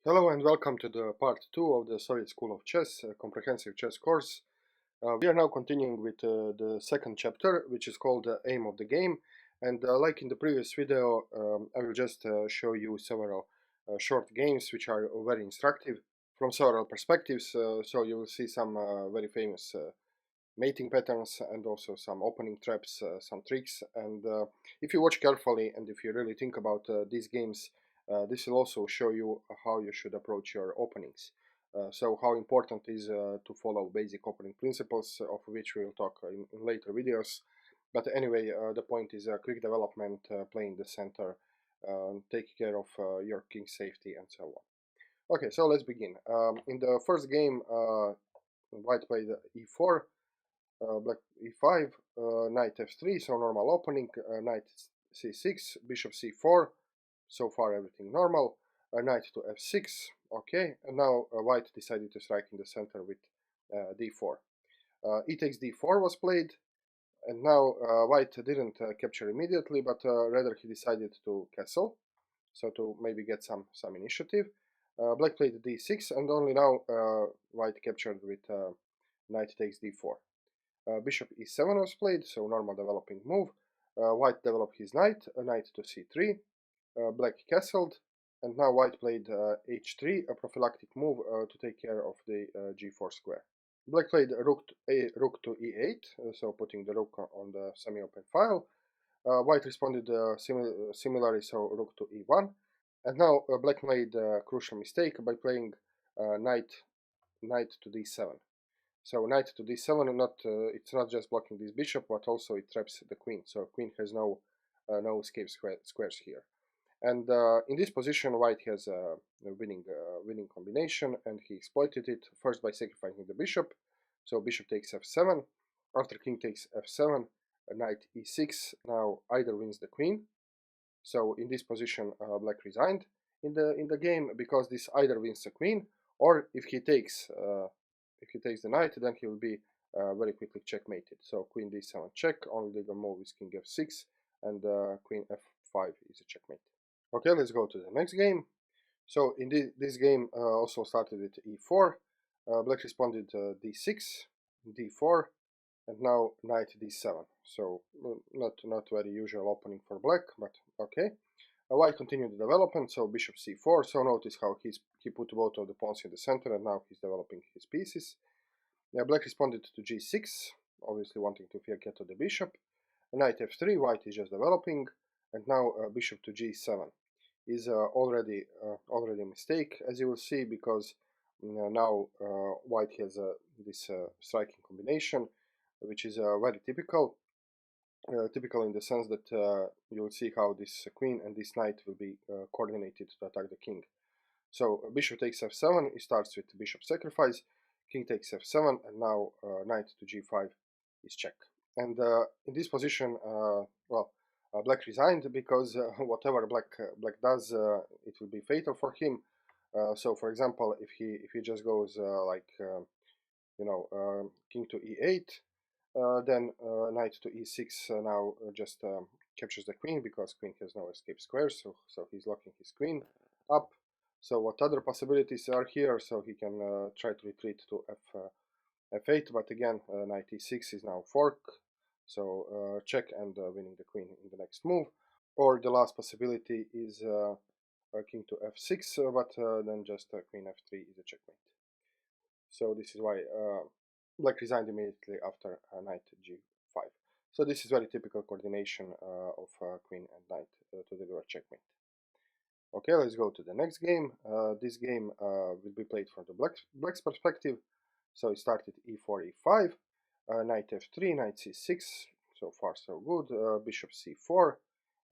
Hello and welcome to the part 2 of the Soviet School of Chess, comprehensive chess course. We are now continuing with the second chapter, which is called the Aim of the Game. And like in the previous video, I will just show you several short games which are very instructive from several perspectives. So you will see some very famous mating patterns and also some opening traps, some tricks. And if you watch carefully and if you really think about these games, this will also show you how you should approach your openings. So how important is to follow basic opening principles, of which we will talk in later videos. But anyway, the point is quick development, playing the center, take care of your king safety and so on. Okay, so let's begin. In the first game, white played e4, black e5, knight f3, so normal opening, knight c6, bishop c4, so far everything normal, knight to f6, okay, and now white decided to strike in the center with d4. E takes d4 was played, and now white didn't capture immediately, but rather he decided to castle, so to maybe get some initiative. Black played d6, and only now white captured with knight takes d4. Bishop e7 was played, so normal developing move. White developed his knight, knight to c3. Black castled, and now white played h3, a prophylactic move to take care of the g4 square. Black played rook to e8, so putting the rook on the semi-open file. White responded similarly, so rook to e1. And now black made a crucial mistake by playing knight to d7. So knight to d7, it's not just blocking this bishop, but also it traps the queen. So queen has no escape squares here. And in this position, white has a winning combination, and he exploited it first by sacrificing the bishop. So bishop takes f7. After king takes f7, knight e6. Now either wins the queen. So in this position, black resigned in the game because this either wins the queen, or if he takes the knight, then he will be very quickly checkmated. So queen d7 check. Only the move is king f6, and queen f5 is a checkmate. Okay, let's go to the next game. So in this game also started with e4. Black responded d6, d4, and now knight d7. So not very usual opening for black, but okay. White continued the development, so bishop c4. So notice how he put both of the pawns in the center, and now he's developing his pieces. Black responded to g6, obviously wanting to get to the bishop. Knight f3, white is just developing, and now bishop to g7 is already a mistake, as you will see, because now white has this striking combination, which is very typical. Typical in the sense that you will see how this queen and this knight will be coordinated to attack the king. So bishop takes f7, it starts with bishop sacrifice, king takes f7, and now knight to g5 is check. And in this position, black resigned because whatever black does, it will be fatal for him. So, for example, if he just goes king to e8, then knight to e6 now just captures the queen because queen has no escape squares. So he's locking his queen up. So what other possibilities are here? So he can try to retreat to f8, but again, knight e6 is now fork. So check and winning the queen in the next move. Or the last possibility is king to f6, but then just queen f3 is a checkmate. So this is why black resigned immediately after knight g5. So this is very typical coordination of queen and knight to deliver checkmate. Okay, let's go to the next game. This game will be played from the black's perspective. So it started e4, e5, knight f3, knight c6. So far so good. Bishop c4,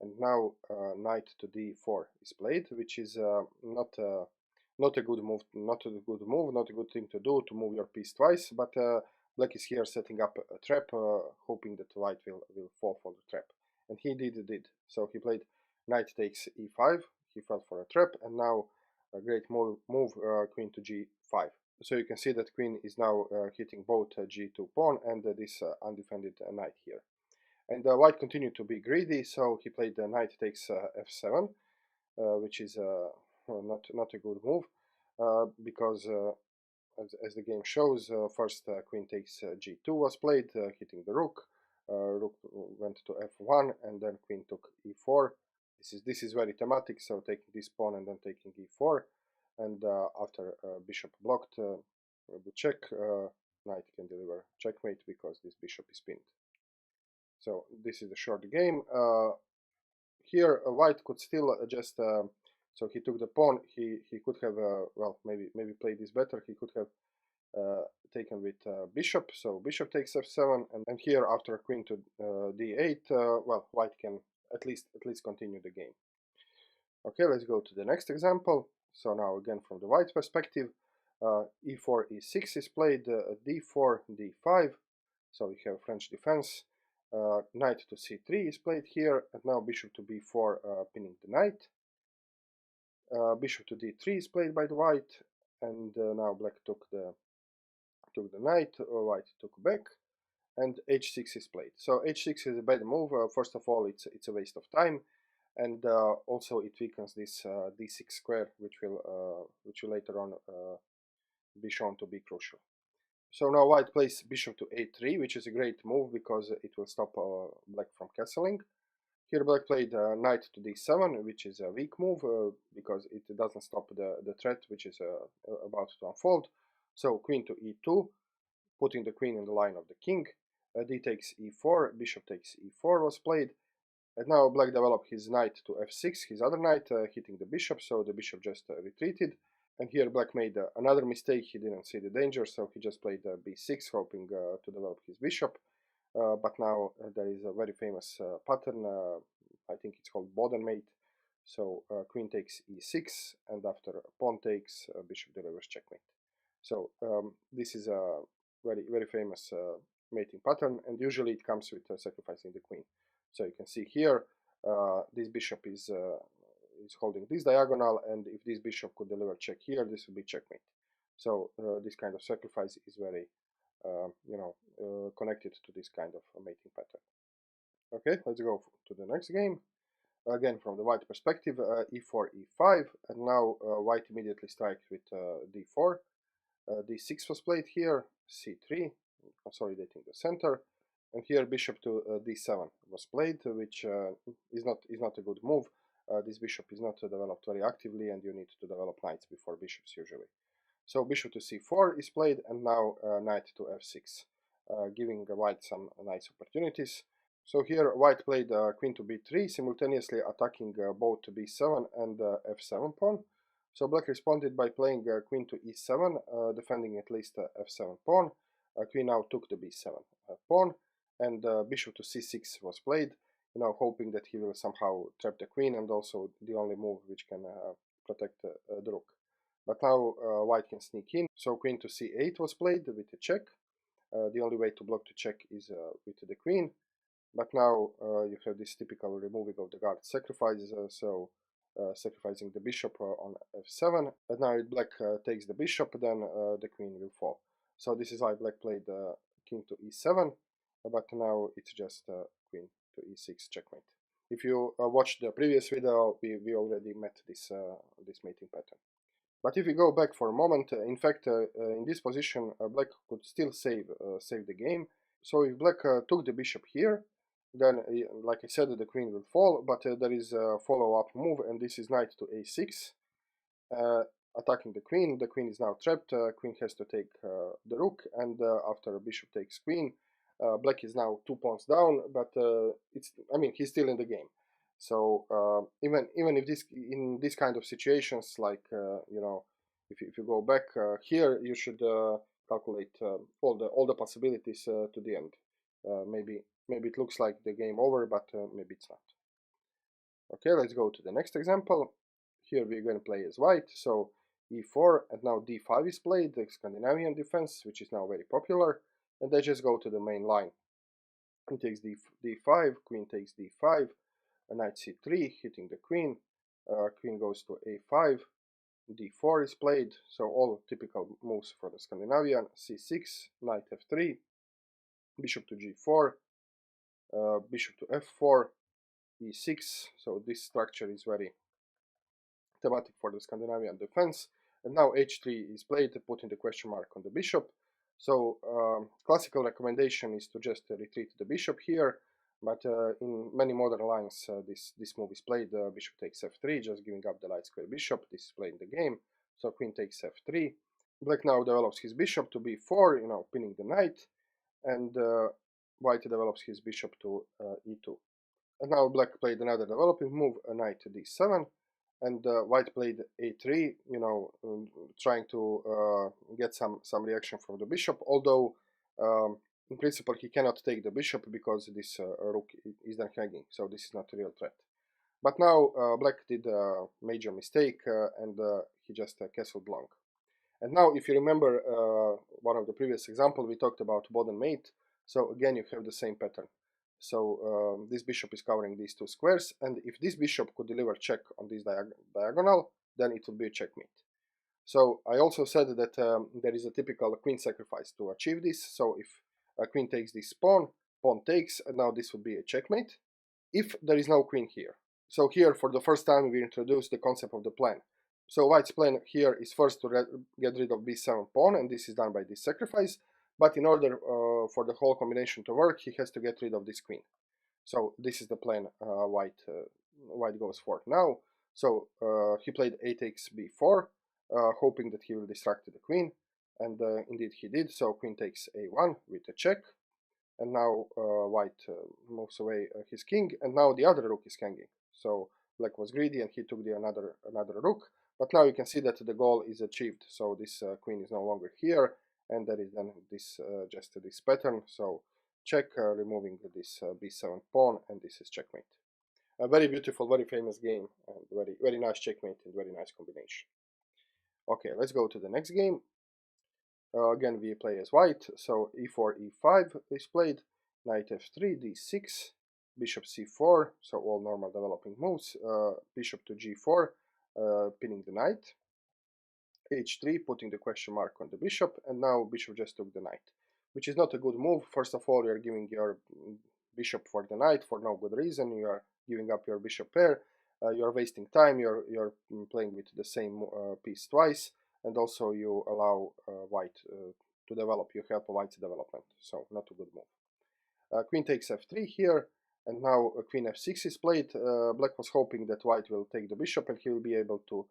and now knight to d4 is played, which is not a good move, not a good thing to do, to move your piece twice. But black is here setting up a trap, hoping that white will fall for the trap, and he did. So he played knight takes e5. He fell for a trap, and now a great move, queen to g5. So you can see that queen is now hitting both g2 pawn and this undefended knight here. And white continued to be greedy, so he played knight takes f7, which is not a good move, because as the game shows, first queen takes g2 was played, hitting the rook. Rook went to f1, and then queen took e4. This is very thematic, so taking this pawn and then taking e4, and after bishop blocked the check, knight can deliver checkmate because this bishop is pinned. So this is a short game. Here white could still just so he took the pawn. He could have well, maybe played this better. He could have taken with bishop. So bishop takes f7, and here after queen to d8, well, white can at least continue the game. Okay, let's go to the next example. So now again from the white perspective, e4 e6 is played, d4 d5. So we have French defense. Knight to c3 is played here, and now bishop to b4, pinning the knight. Bishop to d3 is played by the white, and now black took the knight, white took back, and h6 is played. So h6 is a bad move. First of all, it's a waste of time, and also it weakens this d6 square, which will later on be shown to be crucial. So now white plays bishop to a3, which is a great move because it will stop black from castling. Here black played knight to d7, which is a weak move because it doesn't stop the threat which is about to unfold. So queen to e2, putting the queen in the line of the king. D takes e4, bishop takes e4 was played. And now black developed his knight to f6, his other knight, hitting the bishop, so the bishop just retreated. And here black made another mistake. He didn't see the danger, so he just played b6, hoping to develop his bishop. But now there is a very famous pattern, I think it's called Smothered Mate. So queen takes e6, and after pawn takes, bishop delivers checkmate. So this is a very famous mating pattern, and usually it comes with sacrificing the queen. So you can see here, this bishop is holding this diagonal, and if this bishop could deliver check here, this would be checkmate. So this kind of sacrifice is very, connected to this kind of mating pattern. Okay, let's go to the next game. Again, from the white perspective, e4, e5, and now white immediately strikes with d4. d6 was played here, c3, consolidating the center, and here bishop to d7 was played, which is not a good move. This bishop is not developed very actively, and you need to develop knights before bishops usually. So bishop to c4 is played, and now knight to f6, giving white some nice opportunities. So here white played queen to b3, simultaneously attacking both b7 and f7 pawn. So black responded by playing queen to e7, defending at least f7 pawn. Queen now took the b7 pawn, and bishop to c6 was played, hoping that he will somehow trap the queen, and also the only move which can protect the rook. But now white can sneak in, so queen to c8 was played with a check. The only way to block the check is with the queen. But now you have this typical removing of the guard sacrifices, so sacrificing the bishop on f7, and now if black takes the bishop, then the queen will fall. So this is why black played king to e7, but now it's just queen to e6 checkmate. If you watched the previous video, we already met this mating pattern. But if we go back for a moment, in fact, in this position, black could still save the game. So if black took the bishop here, then, like I said, the queen will fall, but there is a follow-up move, and this is knight to a6, attacking the queen. The queen is now trapped. Queen has to take the rook, and after bishop takes queen, black is now 2 pawns down, but he's still in the game. So even if in this kind of situations, like if you go back here, you should calculate all the possibilities to the end. Maybe it looks like the game over, but maybe it's not. Okay, let's go to the next example. Here we're going to play as white, so e4, and now d5 is played, the Scandinavian defense, which is now very popular, and they just go to the main line. Queen takes d5, queen takes d5, knight c3, hitting the queen, queen goes to a5, d4 is played, so all typical moves for the Scandinavian, c6, knight f3, bishop to g4, bishop to f4, e6, so this structure is very thematic for the Scandinavian defense. And now h3 is played, putting the question mark on the bishop. So classical recommendation is to just retreat the bishop here, but in many modern lines this move is played. Bishop takes f3, just giving up the light square bishop. This is played in the game. So queen takes f3. Black now develops his bishop to b4, pinning the knight, and white develops his bishop to e2. And now black played another developing move, a knight to d7, and white played a3, trying to get some reaction from the bishop, although in principle he cannot take the bishop because this rook is then hanging, so this is not a real threat. But now black did a major mistake and he just castled long. And now if you remember one of the previous examples, we talked about Smothered Mate, so again you have the same pattern. So this bishop is covering these two squares, and if this bishop could deliver check on this diagonal, then it would be a checkmate. So I also said that there is a typical queen sacrifice to achieve this. So if a queen takes this pawn, pawn takes, and now this would be a checkmate, if there is no queen here. So here for the first time we introduce the concept of the plan. So white's plan here is first to get rid of b7 pawn, and this is done by this sacrifice. But in order for the whole combination to work, he has to get rid of this queen. So this is the plan white goes for now. So he played a takes b4, hoping that he will distract the queen, and indeed he did. So queen takes a1 with a check, and now white moves away his king, and now the other rook is hanging. So black was greedy and he took the another rook, but now you can see that the goal is achieved. So this queen is no longer here, and there is then this just this pattern. So check, removing this b7 pawn, and this is checkmate. A very beautiful, very famous game, and very nice checkmate and very nice combination. Okay, let's go to the next game. Again we play as white, so e4, e5 is played, knight f3, d6, bishop c4, so all normal developing moves, bishop to g4, pinning the knight, h3, putting the question mark on the bishop, and now bishop just took the knight, which is not a good move. First of all, you are giving your bishop for the knight for no good reason. You are giving up your bishop pair, you are wasting time, you're playing with the same piece twice, and also you allow white to develop, you help white's development, so not a good move. Queen takes f3 here, and now queen f6 is played. Black was hoping that white will take the bishop and he will be able to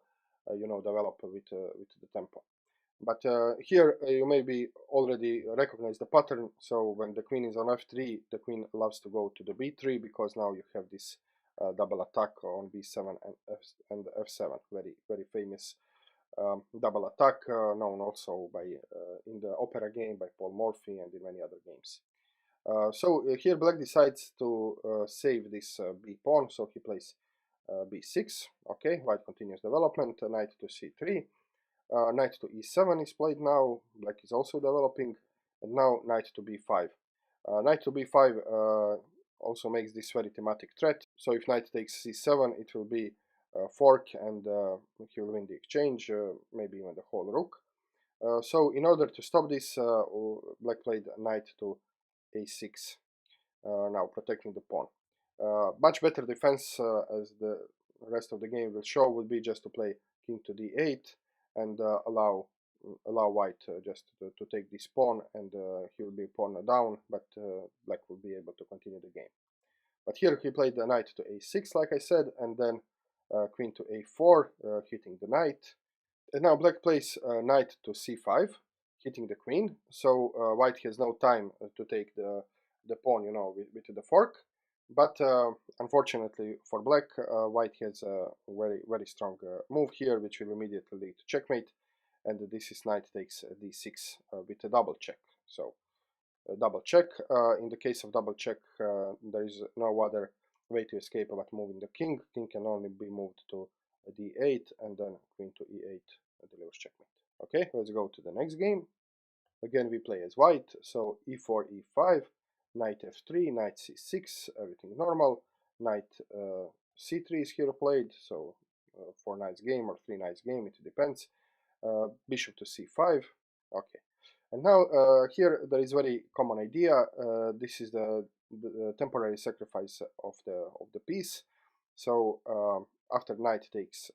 develop with the tempo. But here you maybe already recognize the pattern. So when the queen is on f3, the queen loves to go to the b3, because now you have this double attack on b7 and f7, very famous double attack, known also by in the opera game by Paul Morphy and in many other games. So here black decides to save this b pawn, so he plays b6. Okay, white continues development, knight to c3, knight to e7 is played now. Black is also developing, and now knight to b5. Knight to b5 also makes this very thematic threat. So if knight takes c7, it will be fork, and he will win the exchange, maybe even the whole rook. So in order to stop this, black played knight to a6, now protecting the pawn. Much better defense, as the rest of the game will show, would be just to play king to d8 and allow white just to take this pawn, and he will be pawn down, but black will be able to continue the game. But here he played the knight to a6, like I said, and then queen to a4, hitting the knight. And now black plays knight to c5, hitting the queen. So white has no time to take the pawn, with the fork. But unfortunately for black, white has a very strong move here, which will immediately lead to checkmate. And this is knight takes d6 with a double check. So double check. In the case of double check, there is no other way to escape but moving the king. King can only be moved to d8, and then queen to e8 delivers checkmate. Okay, let's go to the next game. Again we play as white, so e4, e5, knight f3, knight c6, everything normal. Knight c3 is here played, so 4 knights game or 3 knights game, it depends. Bishop to c5. Okay, and now here there is very common idea. This is the temporary sacrifice of the piece. So after knight takes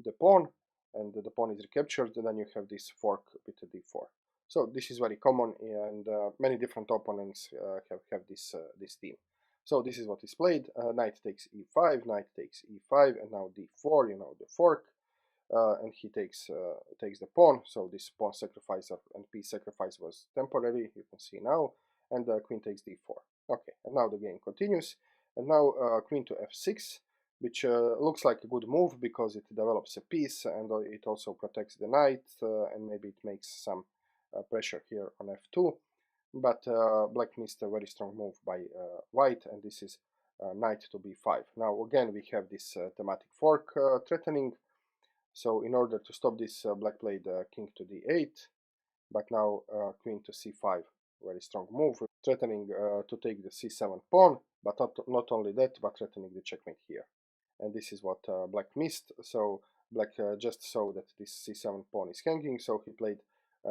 the pawn, and the pawn is recaptured, and then you have this fork with the d4. So this is very common, and many different opponents have this theme. So this is what is played. Knight takes e5, knight takes e5, and now d4, the fork, and he takes the pawn. So this pawn sacrifice and piece sacrifice was temporary, you can see now, and queen takes d4. Okay, and now the game continues, and now queen to f6, which looks like a good move because it develops a piece, and it also protects the knight, and maybe it makes some pressure here on f2. But black missed a very strong move by white, and this is knight to b5. Now again we have this thematic fork threatening. So in order to stop this, black played king to d8, but now queen to c5, very strong move, threatening to take the c7 pawn, but not only that, but threatening the checkmate here. And this is what black missed. So black just saw that this c7 pawn is hanging, so he played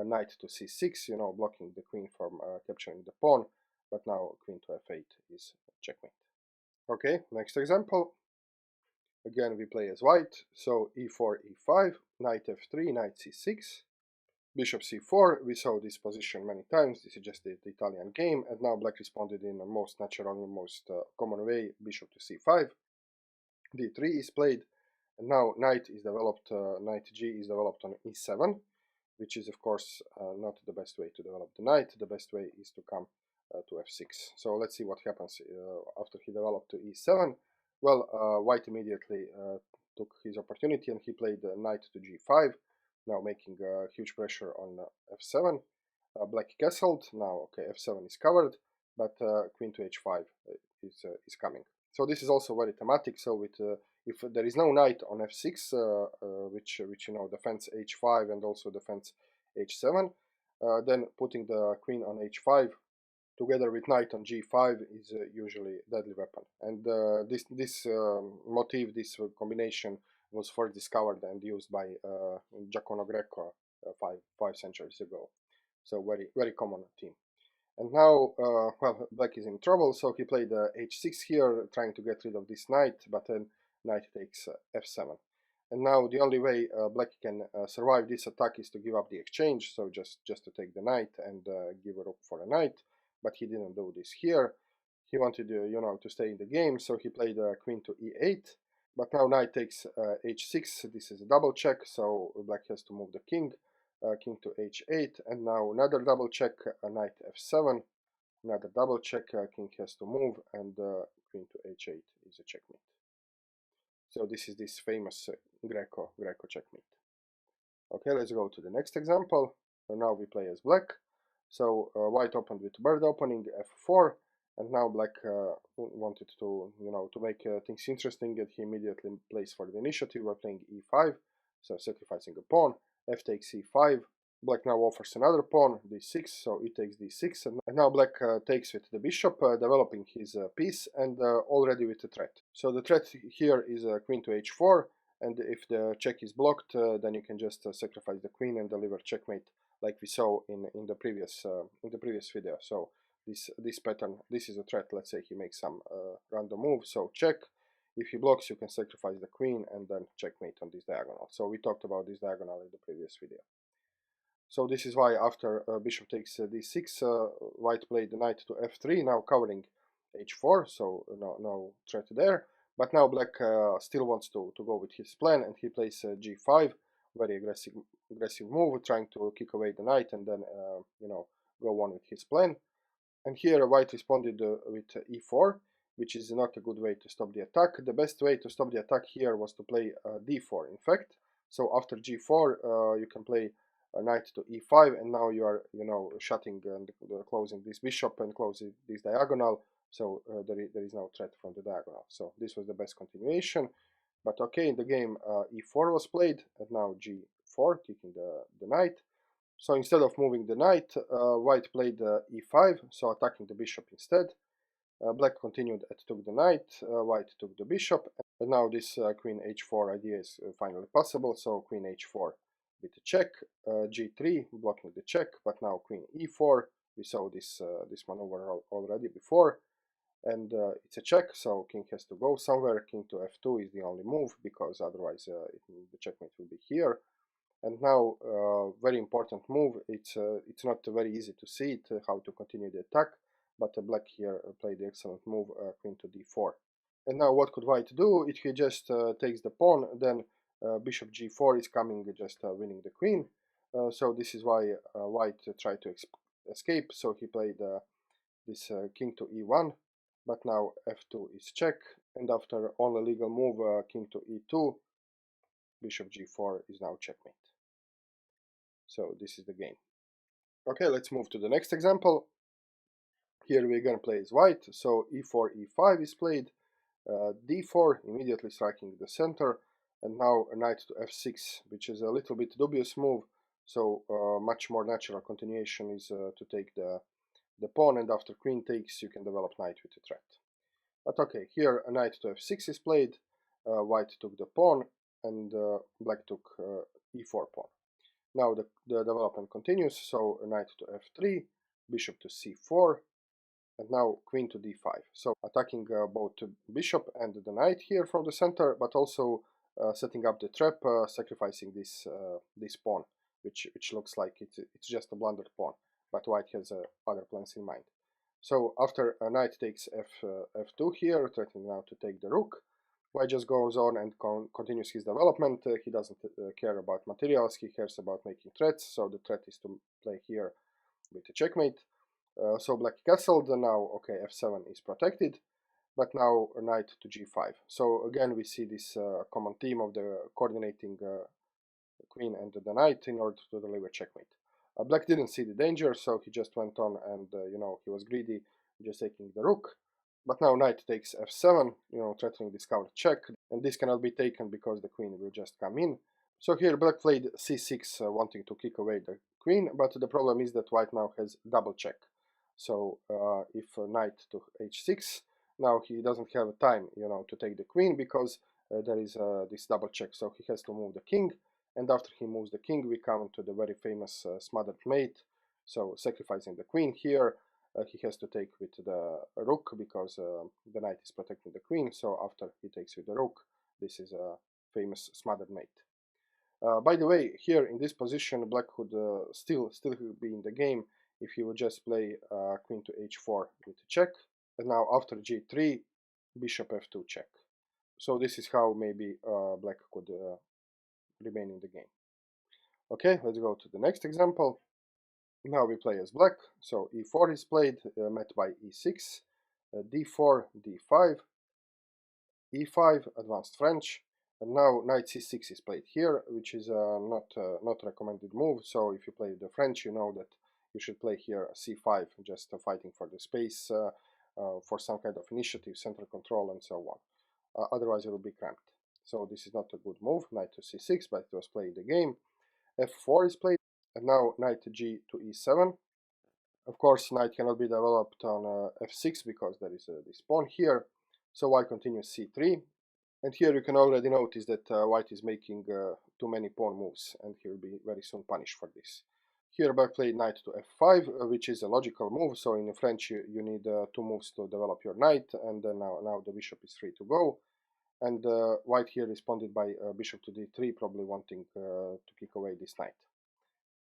knight to c6, blocking the queen from capturing the pawn, but now queen to f8 is checkmate. Okay, next example. Again we play as white, so e4, e5, knight f3, knight c6, bishop c4. We saw this position many times, this is just the Italian game, and now black responded in the most natural, most common way, bishop to c5, d3 is played, and now knight is developed, knight g is developed on e7, which is of course not the best way to develop the knight. The best way is to come to f6. So let's see what happens after he developed to e7. Well, white immediately took his opportunity and he played knight to g5, now making huge pressure on f7. Black castled, now okay, f7 is covered, but queen to h5 is coming. So this is also very thematic. So with if there is no knight on f6, which defends h5 and also defends h7, then putting the queen on h5 together with knight on g5 is usually a deadly weapon. And this motif, this combination, was first discovered and used by Giacomo Greco five centuries ago. So very common theme. And now, well, black is in trouble, so he played h6 here, trying to get rid of this knight, but then knight takes f7. And now the only way black can survive this attack is to give up the exchange, so just to take the knight and give a rook for a knight, but he didn't do this here. He wanted, to stay in the game, so he played queen to e8, but now knight takes h6, this is a double check, so black has to move the king. King to h8, and now another double check, knight f7, another double check, king has to move, and queen to h8 is a checkmate. So this is this famous Greco checkmate. Okay, let's go to the next example. Now we play as black. So white opened with bird opening, f4, and now black wanted to to make things interesting, and he immediately plays for the initiative by playing e5, so sacrificing a pawn. F takes c5, black now offers another pawn, d6, so e takes d6, and now black takes with the bishop, developing his piece, and already with the threat. So the threat here is queen to h4, and if the check is blocked, then you can just sacrifice the queen and deliver checkmate, like we saw in the previous video. So this pattern, this is a threat. Let's say he makes some random move, so check. If he blocks, you can sacrifice the queen and then checkmate on this diagonal. So we talked about this diagonal in the previous video. So this is why after bishop takes d6, white played the knight to f3, now covering h4, so no threat there. But now black still wants to go with his plan, and he plays g5, very aggressive move, trying to kick away the knight and then go on with his plan. And here white responded with e4, which is not a good way to stop the attack. The best way to stop the attack here was to play d4, in fact. So after g4, you can play knight to e5, and now you are, shutting and closing this bishop and closing this diagonal. So there is no threat from the diagonal. So this was the best continuation. But okay, in the game, e4 was played, and now g4, kicking the knight. So instead of moving the knight, white played e5, so attacking the bishop instead. Black continued and took the knight, white took the bishop, and now this queen h4 idea is finally possible, so queen h4 with a check, g3 blocking the check, but now queen e4, we saw this maneuver already before, and it's a check, so king has to go somewhere. King to f2 is the only move, because otherwise the checkmate will be here. And now, very important move. It's not very easy to see it, how to continue the attack, but black here played the excellent move, queen to d4. And now what could white do? If he just takes the pawn, then bishop g4 is coming, just winning the queen. So this is why white tried to escape, so he played this king to e1, but now f2 is check, and after only legal move, king to e2, bishop g4 is now checkmate. So this is the game. Okay, let's move to the next example. Here we're gonna play as white, so e4, e5 is played, d4, immediately striking the center, and now a knight to f6, which is a little bit dubious move, so much more natural continuation is to take the pawn, and after queen takes, you can develop knight with a threat. But okay, here a knight to f6 is played, white took the pawn, and black took e4 pawn. Now the development continues, so a knight to f3, bishop to c4, and now queen to d5. So attacking both bishop and the knight here from the center, but also setting up the trap, sacrificing this pawn, which looks like it's just a blundered pawn, but white has other plans in mind. So after a knight takes f2 here, threatening now to take the rook, white just goes on and continues his development. He doesn't care about materials, he cares about making threats, so the threat is to play here with a checkmate. So black castled, now okay, f7 is protected, but now a knight to g5. So again we see this common theme of the coordinating queen and the knight in order to deliver checkmate. Black didn't see the danger, so he just went on and he was greedy, just taking the rook. But now knight takes f7, threatening this counter check, and this cannot be taken because the queen will just come in. So here black played c6, wanting to kick away the queen, but the problem is that white now has double check. So if knight to h6, now he doesn't have time, to take the queen, because there is this double check, so he has to move the king, and after he moves the king, we come to the very famous Smothered Mate, so sacrificing the queen here. He has to take with the rook, because the knight is protecting the queen, so after he takes with the rook, this is a famous Smothered Mate. By the way, here in this position, black could still be in the game if he would just play queen to h4 with a check, and now after g3, bishop f2 check. So this is how maybe black could remain in the game. Okay, let's go to the next example. Now we play as black, so e4 is played, met by e6, d4, d5, e5, advanced French, and now knight c6 is played here, which is not recommended move. So if you play the French, you know that you should play here c5, just fighting for the space, for some kind of initiative, central control, and so on. Otherwise it will be cramped. So this is not a good move, knight to c6, but it was played the game. f4 is played, and now knight g to e7. Of course, knight cannot be developed on f6 because there is this pawn here. So white continues c3, and here you can already notice that white is making too many pawn moves, and he will be very soon punished for this. Here black played knight to f5, which is a logical move. So in French you need 2 moves to develop your knight, and then now the bishop is free to go. And white here responded by bishop to d3, probably wanting to kick away this knight.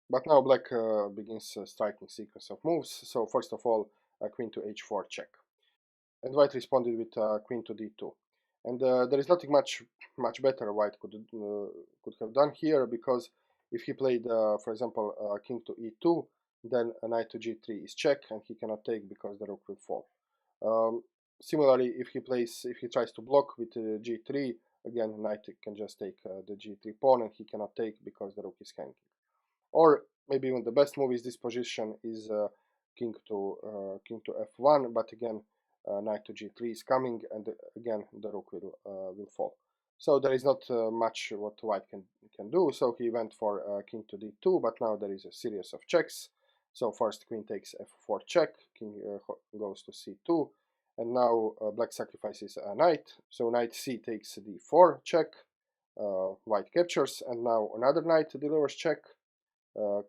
But now black begins a striking sequence of moves. So first of all, queen to h4 check, and white responded with queen to d2. And there is nothing much better white could have done here, because if he played, for example, king to e2, then a knight to g3 is check, and he cannot take because the rook will fall. Similarly, if he tries to block with g3, again knight can just take the g3 pawn, and he cannot take because the rook is hanging. Or maybe even the best move is this position is king to f1, but again knight to g3 is coming, and again the rook will fall. So there is not much what white can do. So he went for king to d2, but now there is a series of checks. So first queen takes f4 check, king goes to c2, and now black sacrifices a knight. So knight c takes d4 check, white captures, and now another knight delivers check.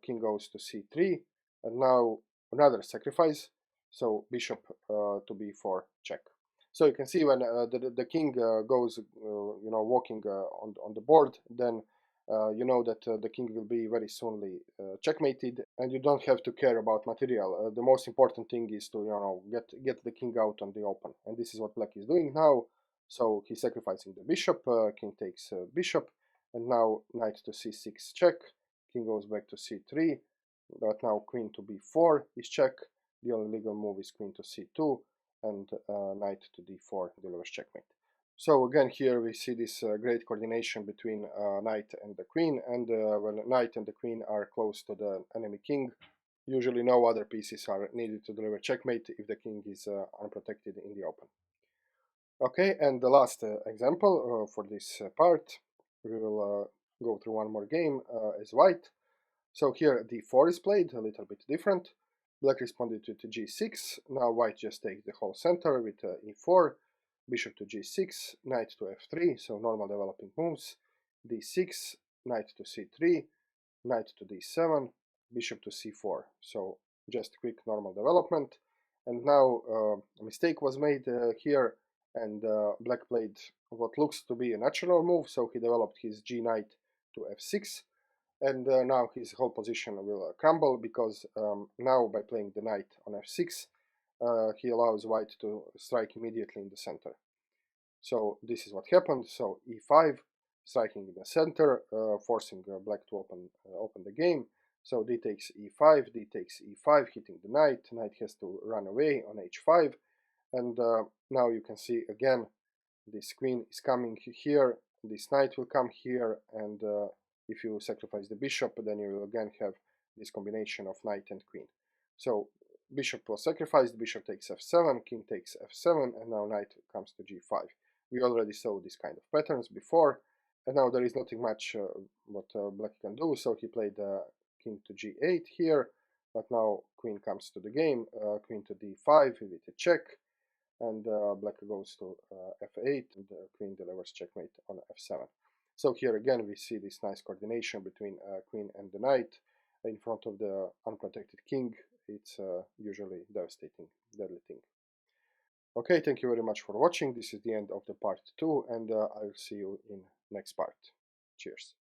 King goes to c3, and now another sacrifice. So bishop to b4 check. So you can see when the king goes, walking on the board, then you know that the king will be very soonly checkmated, and you don't have to care about material. The most important thing is to get the king out on the open, and this is what black is doing now. So he's sacrificing the bishop. King takes bishop, and now knight to c6 check. King goes back to c3, but now queen to b4 is check. The only legal move is queen to c2, and knight to d4 delivers checkmate. So again, here we see this great coordination between knight and the queen, and when knight and the queen are close to the enemy king, usually no other pieces are needed to deliver checkmate if the king is unprotected in the open. Okay, and the last example for this part, we will go through one more game as white. So here d4 is played, a little bit different. Black responded to g6. Now white just takes the whole center with e4, bishop to g6, knight to f3, so normal developing moves, d6, knight to c3, knight to d7, bishop to c4. So just quick normal development. And now a mistake was made here, and black played what looks to be a natural move, so he developed his g knight to f6. And now his whole position will crumble, because now by playing the knight on f6, he allows white to strike immediately in the center. So this is what happened. So e5, striking in the center, forcing black to open the game. So d takes e5, d takes e5, hitting the knight. Knight has to run away on h5, and now you can see again this queen is coming here, this knight will come here, and if you sacrifice the bishop, then you will again have this combination of knight and queen. So bishop was sacrificed, bishop takes f7, king takes f7, and now knight comes to g5. We already saw this kind of patterns before, and now there is nothing much what black can do. So he played king to g8 here, but now queen comes to the game, queen to d5 with a check, and black goes to f8, and queen delivers checkmate on f7. So here again we see this nice coordination between queen and the knight in front of the unprotected king. It's usually devastating, deadly thing. Okay, thank you very much for watching. This is the end of the part 2, and I'll see you in next part. Cheers.